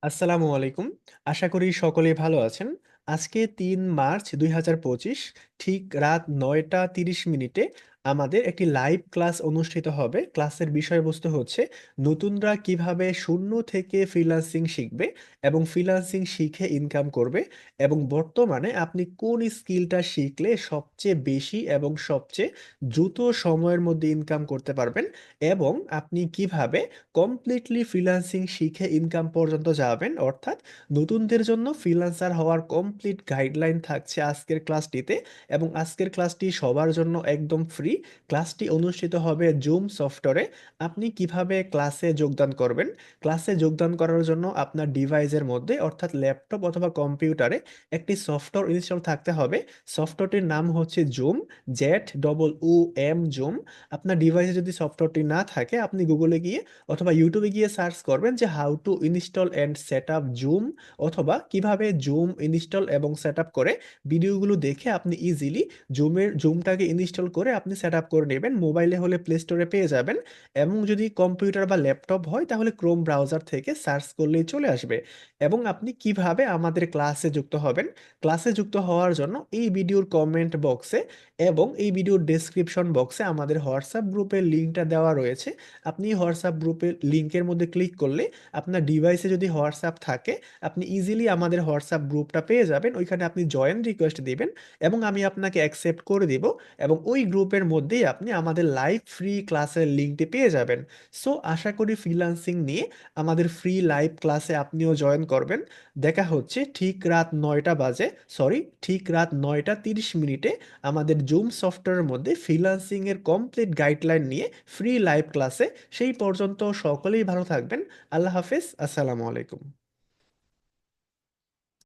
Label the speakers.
Speaker 1: আসসালামু আলাইকুম। আশা করি সকলেই ভালো আছেন। আজকে ৩ মার্চ ২০২৫ ঠিক রাত ৯টা ৩০ মিনিটে আমাদের একটি লাইভ ক্লাস অনুষ্ঠিত হবে। ক্লাসের বিষয়বস্তু হচ্ছে নতুনরা কিভাবে শূন্য থেকে ফ্রিল্যান্সিং শিখবে এবং ফ্রিল্যান্সিং শিখে ইনকাম করবে এবং বর্তমানে আপনি কোন স্কিলটা শিখলে সবচেয়ে বেশি এবং সবচেয়ে দ্রুত সময়ের মধ্যে ইনকাম করতে পারবেন এবং আপনি কিভাবে কমপ্লিটলি ফ্রিল্যান্সিং শিখে ইনকাম পর্যন্ত যাবেন, অর্থাৎ নতুনদের জন্য ফ্রিল্যান্সার হওয়ার কমপ্লিট গাইডলাইন থাকছে আজকের ক্লাসটিতে। এবং আজকের ক্লাসটি সবার জন্য একদম ফ্রি। ক্লাসটি অনুষ্ঠিত হবে জুম সফটওয়্যারে। আপনি কিভাবে ক্লাসে যোগদান করবেন? ক্লাসে যোগদান করার জন্য আপনার ডিভাইসের মধ্যে অর্থাৎ ল্যাপটপ অথবা কম্পিউটারে একটি সফটওয়্যার ইনস্টল থাকতে হবে। সফটওয়্যারটির নাম হচ্ছে জুম, জুম। আপনার ডিভাইসে যদি সফটওয়্যারটি না থাকে আপনি গুগলে গিয়ে অথবা ইউটিউবে গিয়ে সার্চ করবেন যে how to install and set up zoom, অথবা কিভাবে জুম ইনস্টল এবং সেট আপ করে ভিডিওগুলো দেখে আপনি ইজিলি জুমটাকে ইনস্টল করে আপনি সেট আপ করে নেবেন। মোবাইলে হলে প্লে স্টোরে পেয়ে যাবেন, এবং যদি কম্পিউটার বা ল্যাপটপ হয় তাহলে ক্রোম ব্রাউজার থেকে সার্চ করলেই চলে আসবে। এবং আপনি কিভাবে আমাদের ক্লাসে যুক্ত হবেন? ক্লাসে যুক্ত হওয়ার জন্য এই ভিডিওর কমেন্ট বক্সে এবং এই ভিডিওর ডেসক্রিপশন বক্সে আমাদের হোয়াটসঅ্যাপ গ্রুপের লিঙ্কটা দেওয়া রয়েছে। আপনি হোয়াটসঅ্যাপ গ্রুপের লিঙ্কের মধ্যে ক্লিক করলে আপনার ডিভাইসে যদি হোয়াটসঅ্যাপ থাকে আপনি ইজিলি আমাদের হোয়াটসঅ্যাপ গ্রুপটা পেয়ে যাবেন। ওইখানে আপনি জয়েন রিকোয়েস্ট দিবেন এবং আমি আপনাকে অ্যাকসেপ্ট করে দিব, এবং ওই গ্রুপের মধ্যেই আপনি আমাদের লাইভ ফ্রি ক্লাসের লিঙ্কটি পেয়ে যাবেন। সো আশা করি ফ্রিল্যান্সিং নিয়ে আমাদের ফ্রি লাইভ ক্লাসে আপনিও জয়েন করবেন। দেখা হচ্ছে ঠিক রাত ৯টা ৩০ মিনিটে আমাদের জুম সফটওয়্যারের মধ্যে ফ্রিল্যান্সিং এর কমপ্লিট গাইডলাইন নিয়ে ফ্রি লাইভ ক্লাসে। সেই পর্যন্ত সকলেই ভালো থাকবেন। আল্লাহ হাফেজ। আসসালামু আলাইকুম।